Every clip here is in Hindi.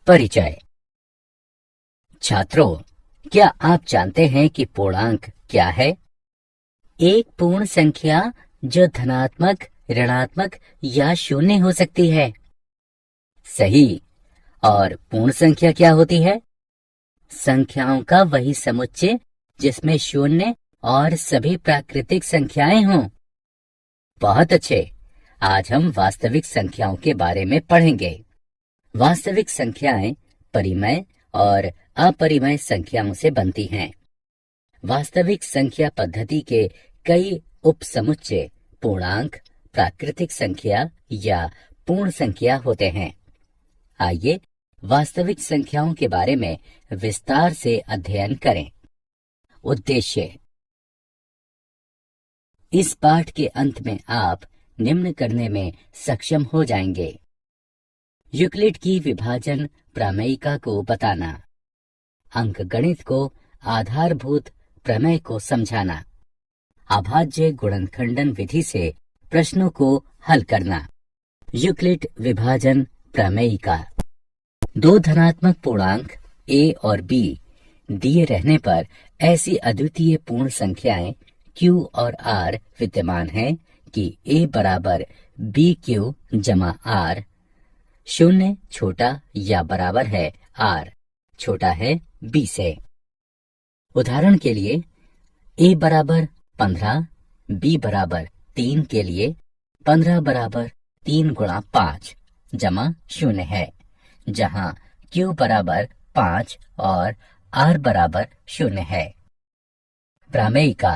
परिचय। छात्रों, क्या आप जानते हैं कि पूर्णांक क्या है? एक पूर्ण संख्या जो धनात्मक, ऋणात्मक या शून्य हो सकती है। सही। और पूर्ण संख्या क्या होती है? संख्याओं का वही समुच्चय जिसमें शून्य और सभी प्राकृतिक संख्याएं हों। बहुत अच्छे। आज हम वास्तविक संख्याओं के बारे में पढ़ेंगे। वास्तविक संख्याएं परिमेय और अपरिमेय संख्याओं से बनती हैं। वास्तविक संख्या पद्धति के कई उपसमुच्चय पूर्णांक, प्राकृतिक संख्या या पूर्ण संख्या होते हैं। आइए वास्तविक संख्याओं के बारे में विस्तार से अध्ययन करें। उद्देश्य। इस पाठ के अंत में आप निम्न करने में सक्षम हो जाएंगे। यूक्लिड की विभाजन प्रमेयिका को बताना, अंकगणित को आधारभूत प्रमेय को समझाना, अभाज्य गुणनखंडन विधि से प्रश्नों को हल करना। यूक्लिड विभाजन प्रमेयिका। दो धनात्मक पूर्णांक a और b दिए रहने पर ऐसी अद्वितीय पूर्ण संख्याएं q और r विद्यमान हैं कि a बराबर bq जमा r, शून्य छोटा या बराबर है r छोटा है b से। उदाहरण के लिए a बराबर 15, b बराबर 3 के लिए 15 बराबर 3 गुणा 5 जमा शून्य है, जहां q बराबर 5 और r बराबर शून्य है। प्रमेयिका।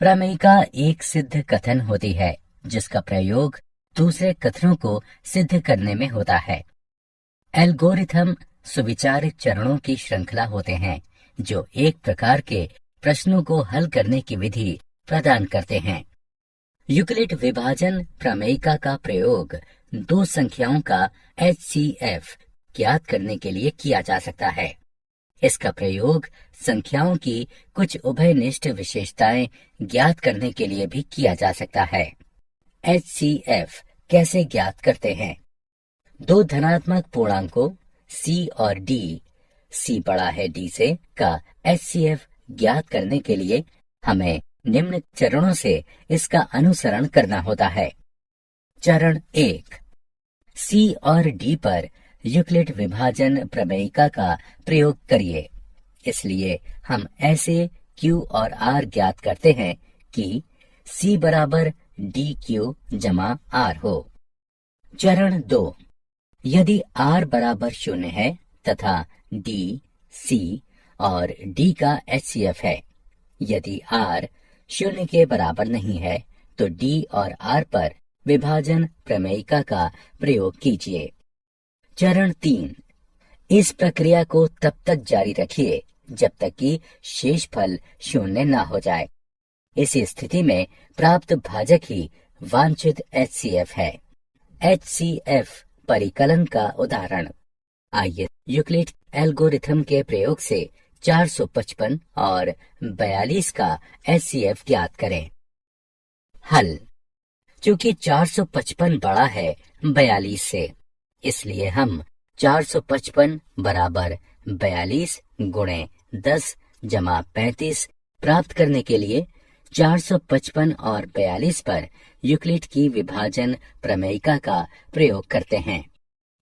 प्रमेयिका एक सिद्ध कथन होती है जिसका प्रयोग दूसरे कथनों को सिद्ध करने में होता है। एल्गोरिथम सुविचारित चरणों की श्रृंखला होते हैं जो एक प्रकार के प्रश्नों को हल करने की विधि प्रदान करते हैं। यूक्लिड विभाजन प्रमेयिका का प्रयोग दो संख्याओं का HCF ज्ञात करने के लिए किया जा सकता है। इसका प्रयोग संख्याओं की कुछ उभयनिष्ठ विशेषताएं ज्ञात करने के लिए भी किया जा सकता है। HCF कैसे ज्ञात करते हैं? दो धनात्मक पूर्णांकों C और D, C बड़ा है D से, का HCF ज्ञात करने के लिए हमें निम्न चरणों से इसका अनुसरण करना होता है। चरण 1। C और D पर यूक्लिड विभाजन प्रमेयिका का प्रयोग करिए। इसलिए हम ऐसे Q और R ज्ञात करते हैं कि C बराबर DQ जमा R हो। चरण 2। यदि R बराबर शून्य है तथा D, C और D का HCF है। यदि R शून्य के बराबर नहीं है तो D और R पर विभाजन प्रमेयिका का प्रयोग कीजिए। चरण 3। इस प्रक्रिया को तब तक जारी रखिए जब तक कि शेषफल शून्य न हो जाए। इस स्थिति में प्राप्त भाजक ही वांछित HCF है। HCF परिकलन का उदाहरण। आइए यूक्लिड एल्गोरिथम के प्रयोग से 455 और 42 का HCF ज्ञात करें। हल। चूंकि 455 बड़ा है 42 से, इसलिए हम 455 बराबर 42 गुणे 10 जमा 35 प्राप्त करने के लिए 455 और 42 पर यूक्लिड की विभाजन प्रमेयिका का प्रयोग करते हैं।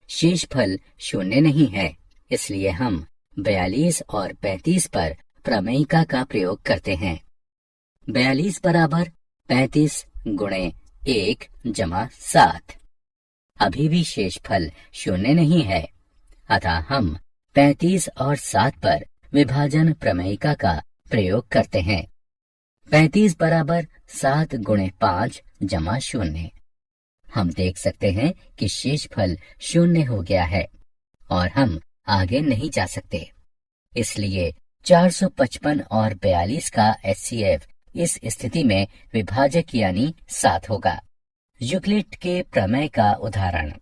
शेषफल शून्य नहीं है, इसलिए हम 42 और 35 पर प्रमेयिका का प्रयोग करते हैं। 42 बराबर 35 गुणे 1 जमा 7। अभी भी शेषफल शून्य नहीं है, अतः हम 35 और 7 पर विभाजन प्रमेयिका का प्रयोग करते हैं। 35 बराबर 7 गुणे 5 जमा शून्य। हम देख सकते हैं कि शेषफल शून्य हो गया है और हम आगे नहीं जा सकते। इसलिए 455 और 42 का HCF इस स्थिति में विभाजक यानी 7 होगा। यूक्लिड के प्रमेय का उदाहरण।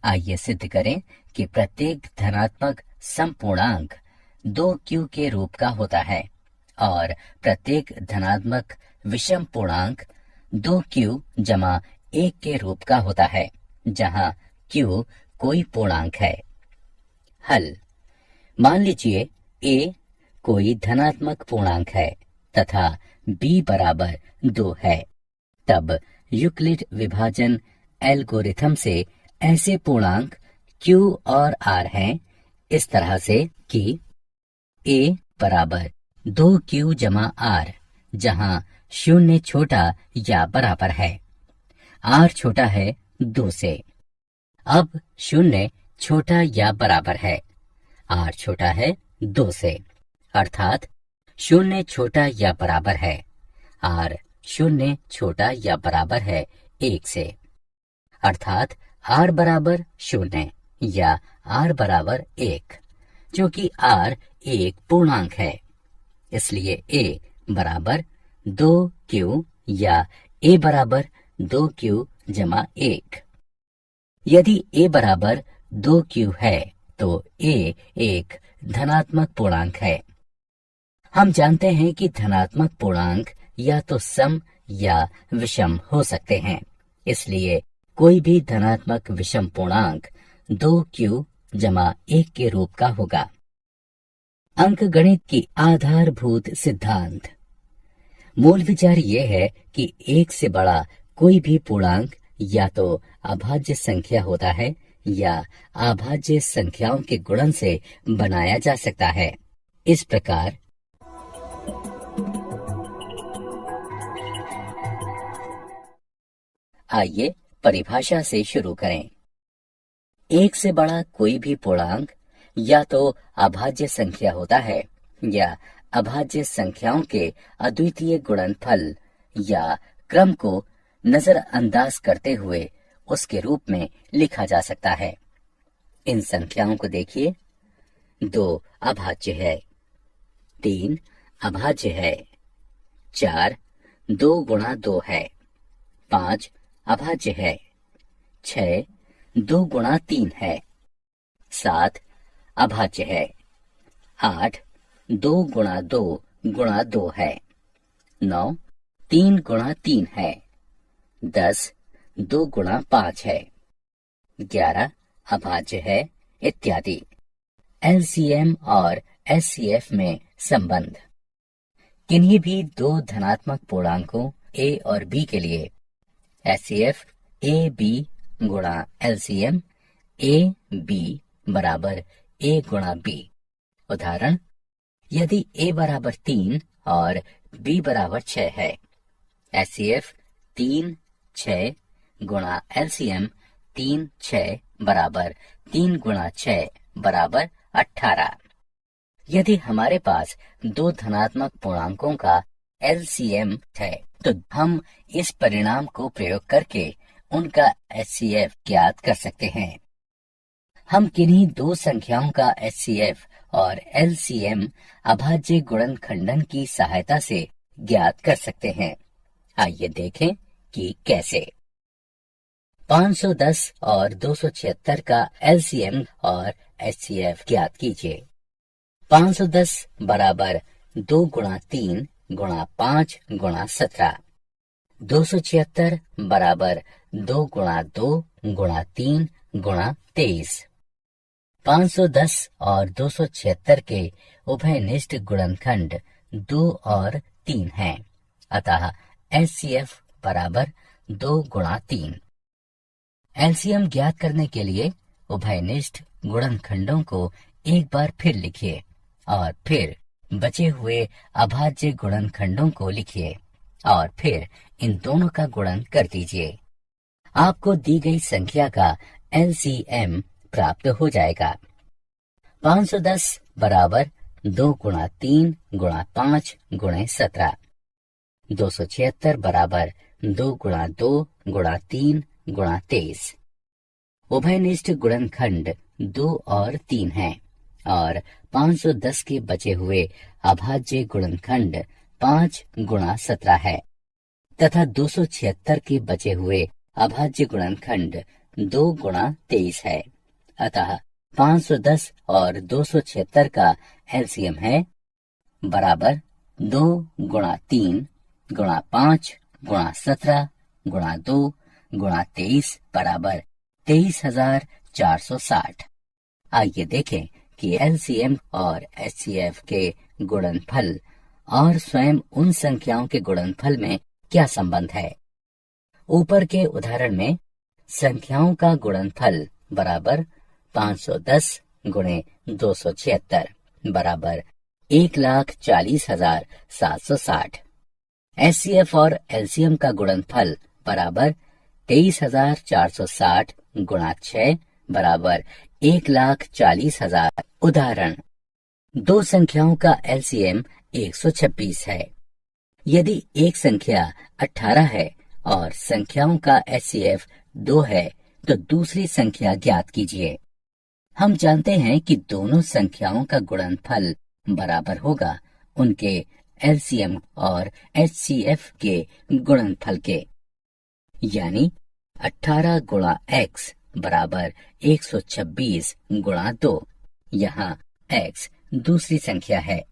आइए सिद्ध करें कि प्रत्येक धनात्मक समपूर्णांक 2q के रूप का होता है और प्रत्येक धनात्मक विषम पूर्णांक 2q जमा 1 के रूप का होता है, जहां q कोई पूर्णांक है। हल। मान लीजिए a कोई धनात्मक पूर्णांक है तथा b बराबर 2 है। तब यूक्लिड विभाजन एल्गोरिथम से ऐसे पूर्णांक q और r हैं इस तरह से कि a बराबर 2q जमा r, जहां 0 छोटा या बराबर है, r छोटा है 2 से। अब 0 छोटा या बराबर है, r छोटा है 2 से, अर्थात 0 छोटा या बराबर है, r 0 छोटा या बराबर है 1 से, अर्थात r बराबर 0 या r बराबर 1, जो कि r एक पूर्णांक है। इसलिए a बराबर 2q या a बराबर 2q जमा 1। यदि a बराबर 2q है तो a एक धनात्मक पूर्णांक है। हम जानते हैं कि धनात्मक पूर्णांक या तो सम या विषम हो सकते हैं, इसलिए कोई भी धनात्मक विषम पूर्णांक 2q जमा 1 के रूप का होगा। अंकगणित की आधारभूत सिद्धांत। मूल विचार यह है कि 1 से बड़ा कोई भी पूर्णांक या तो अभाज्य संख्या होता है या अभाज्य संख्याओं के गुणन से बनाया जा सकता है। इस प्रकार आइए परिभाषा से शुरू करें। 1 से बड़ा कोई भी पूर्णांक या तो अभाज्य संख्या होता है या अभाज्य संख्याओं के अद्वितीय गुणनफल या क्रम को नजरअंदाज करते हुए उसके रूप में लिखा जा सकता है। इन संख्याओं को देखिए। 2 अभाज्य है, 3 अभाज्य है, 4 2 गुणा 2 है, 5 अभाज्य है, 6 2 गुणा 3 है, 7 अभाज्य है, 8 2 गुणा 2 गुणा 2 है, 9 3 गुणा 3 है, 10 2 गुणा 5 है, 11 अभाज्य है, इत्यादि। एलसीएम और एचसीएफ में संबंध। किन्हीं भी दो धनात्मक पूर्णांकों a और b के लिए एचसीएफ ए बी गुणा एलसीएम ए बी बराबर a गुणा b। उदाहरण, यदि a बराबर 3 और b बराबर 6 है, एचसीएफ 3 6 गुणा एलसीएम 3 6 बराबर 3 गुणा 6 बराबर 18। यदि हमारे पास दो धनात्मक पूर्णांकों का एलसीएम है तो हम इस परिणाम को प्रयोग करके उनका एचसीएफ ज्ञात कर सकते हैं। हम किन्हीं दो संख्याओं का एचसीएफ और एलसीएम अभाज्य गुणनखंडन की सहायता से ज्ञात कर सकते हैं। आइए देखें कि कैसे। 510 और 276 का एलसीएम और एचसीएफ ज्ञात कीजिए। 510 बराबर 2 गुणा 3 गुणा 5 गुणा 17। 276 बराबर 2 गुणा 2 गुणा 3 गुणा 23। 510 और 276 के उभयनिष्ठ गुणनखंड 2 और 3 हैं, अतः एचसीएफ बराबर 2 गुणा 3। एलसीएम ज्ञात करने के लिए उभयनिष्ठ गुणनखंडों को एक बार फिर लिखिए और फिर बचे हुए अभाज्य गुणनखंडों को लिखिए और फिर इन दोनों का गुणन कर दीजिए। आपको दी गई संख्या का एलसीएम प्राप्त हो जाएगा। 510 बराबर 2 गुणा 3 गुणा 5 गुणे 17। 276 बराबर 2 गुणा 2 गुणा 3 गुणा 23। उभयनिष्ठ गुणनखंड 2 और 3 हैं और 510 के बचे हुए अभाज्य गुणनखंड 5 गुणा 17 है तथा 276 के बचे हुए अभाज्य गुणनखंड 2 गुणा 23 है, अतः 510 और 276 का एलसीएम है बराबर 2 गुणा 3 गुणा 5 गुणा 17 गुणा 2 गुणा 23 बराबर 23,460। आइए देखें कि एलसीएम और एचसीएफ के गुणनफल और स्वयं उन संख्याओं के गुणनफल में क्या संबंध है। ऊपर के उदाहरण में संख्याओं का गुणनफल बराबर 510 गुणे 276 बराबर 1,40,760। एचसीएफ और एलसीएम का गुणनफल बराबर 23,460 गुणा 6 बराबर 1,40,000। उदाहरण, दो संख्याओं का एलसीएम 126 है। यदि एक संख्या 18 है और संख्याओं का एचसीएफ 2 है तो दूसरी संख्या ज्ञात कीजिए। हम जानते हैं कि दोनों संख्याओं का गुणनफल बराबर होगा उनके एलसीएम और एचसीएफ के गुणनफल के, यानी 18 गुणा x बराबर 126 गुणा 2। यहाँ x दूसरी संख्या है,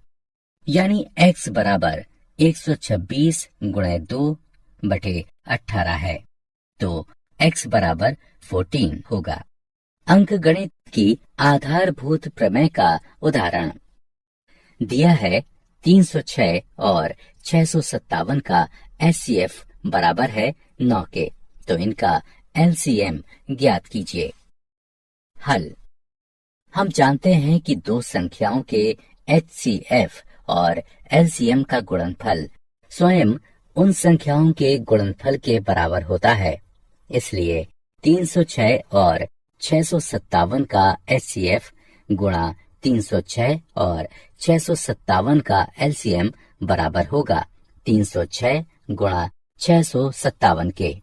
यानी x बराबर 126 गुणे 2 बटे 18 है, तो x बराबर 14 होगा। अंकगणित की आधारभूत प्रमेय का उदाहरण दिया है। 306 और 657 का एचसीएफ बराबर है 9 के, तो इनका एलसीएम ज्ञात कीजिए। हल, हम जानते हैं कि दो संख्याओं के एचसीएफ और एलसीएम का गुणनफल स्वयं उन संख्याओं के गुणनफल के बराबर होता है। इसलिए 306 और 657 का एचसीएफ गुणा 306 और 657 का एलसीएम बराबर होगा 306 गुणा 657 के,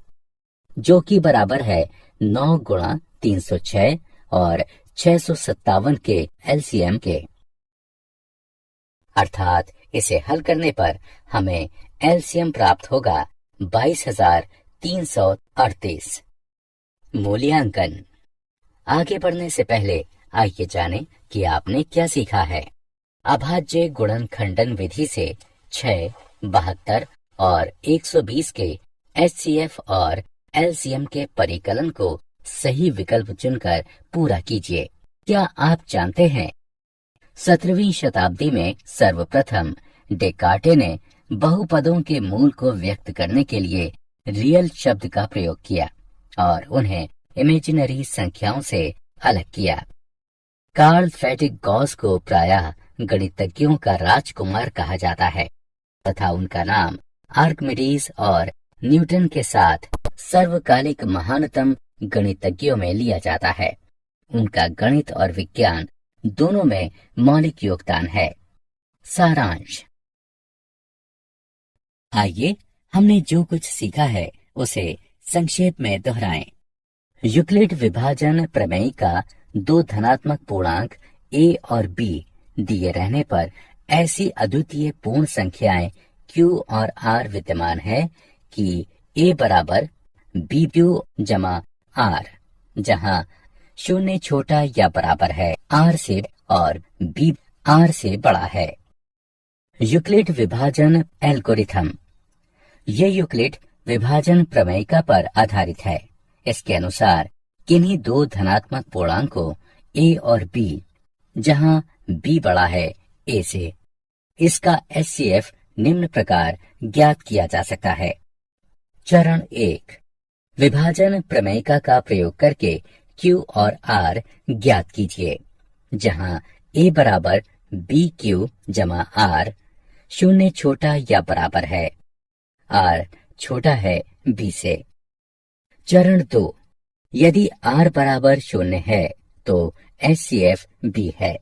जो कि बराबर है 9 गुणा 306 और 657 के एलसीएम के। अर्थात इसे हल करने पर हमें एलसीएम प्राप्त होगा 22,338। मूल्यांकन। आगे बढ़ने से पहले आइए जानें कि आपने क्या सीखा है। अभाज्य गुणनखंडन विधि से 6, 72 और 120 के एचसीएफ और एलसीएम के परिकलन को सही विकल्प चुनकर पूरा कीजिए। क्या आप जानते हैं 17वीं शताब्दी में सर्वप्रथम डेकार्टे ने बहुपदों के मूल को व्यक्त करने के लिए रियल शब्द का प्रयोग किया और उन्हें इमेजिनरी संख्याओं से अलग किया। कार्ल फ्रेडरिक गॉस को प्रायः गणितज्ञों का राजकुमार कहा जाता है तथा उनका नाम आर्किमिडीज और न्यूटन के साथ सर्वकालिक महानतम गणितज्ञों में लिया जाता है। उनका गणित और विज्ञान दोनों में मौलिक योगदान है। सारांश। आइए हमने जो कुछ सीखा है उसे संक्षेप में दोहराएं। यूक्लिड विभाजन प्रमेय का दो धनात्मक पूर्णांक a और b दिए रहने पर ऐसी अद्वितीय पूर्ण संख्याएं q और r विद्यमान है कि a बराबर bq जमा r, जहां शून्य छोटा या बराबर है r से और b r से बड़ा है। यूक्लिड विभाजन एल्गोरिथम। ये यूक्लिड विभाजन प्रमेयिका पर आधारित है। इसके अनुसार किन्हीं दो धनात्मक पूर्णांकों a और b, जहां b बड़ा है a से, इसका एचसीएफ निम्न प्रकार ज्ञात किया जा सकता है। चरण 1, विभाजन प्रमेयिका का प्रयोग करके q और r ज्ञात कीजिए, जहां a बराबर bq जमा r, शून्य छोटा या बराबर है, r छोटा है b से। चरण 2, यदि r बराबर 0 है तो एचसीएफ b है।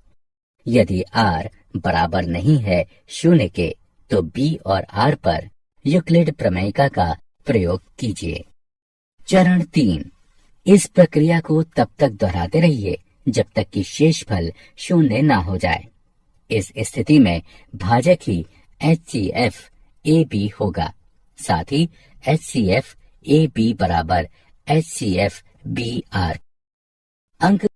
यदि r बराबर नहीं है 0 के तो b और r पर यूक्लिड प्रमेयिका का प्रयोग कीजिए। चरण 3, इस प्रक्रिया को तब तक दोहराते रहिए जब तक कि शेषफल 0 ना हो जाए। इस स्थिति में भाजक ही एचसीएफ ए बी होगा। साथ ही एचसीएफ ए बी बराबर एचसीएफ बी आर। अंक